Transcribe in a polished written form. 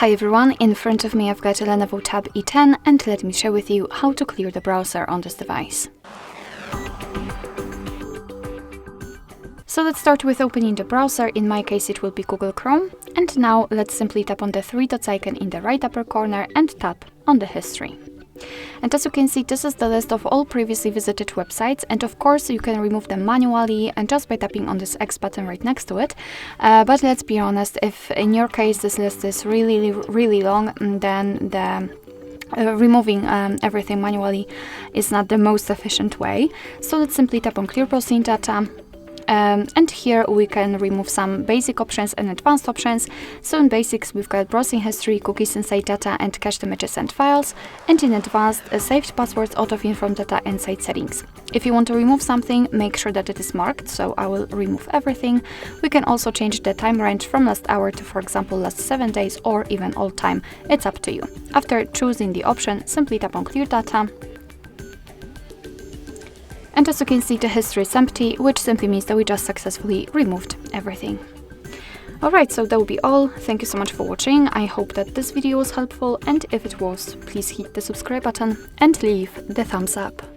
Hi everyone, in front of me I've got a LENOVO Tab E10 and let me share with you how to clear the browser on this device. So let's start with opening the browser. In my case it will be Google Chrome, and now let's simply tap on the three dots icon in the right upper corner and tap on the history. And as you can see, this is the list of all previously visited websites, and of course you can remove them manually and just by tapping on this X button right next to it. But let's be honest, if in your case this list is really long, then removing everything manually is not the most efficient way. So let's simply tap on Clear Browsing Data. And here we can remove some basic options and advanced options. So in basics we've got browsing history, cookies inside data, and cached images and files, and in advanced saved passwords, autofill from data, and site settings. If you want to remove something, make sure that it is marked, so I will remove everything. We can also change the time range from last hour to, for example, last 7 days, or even all time. It's up to you. After choosing the option, simply tap on Clear Data. And as you can see, the history is empty, which simply means that we just successfully removed everything. Alright, so that will be all. Thank you so much for watching. I hope that this video was helpful, and if it was, please hit the subscribe button and leave the thumbs up.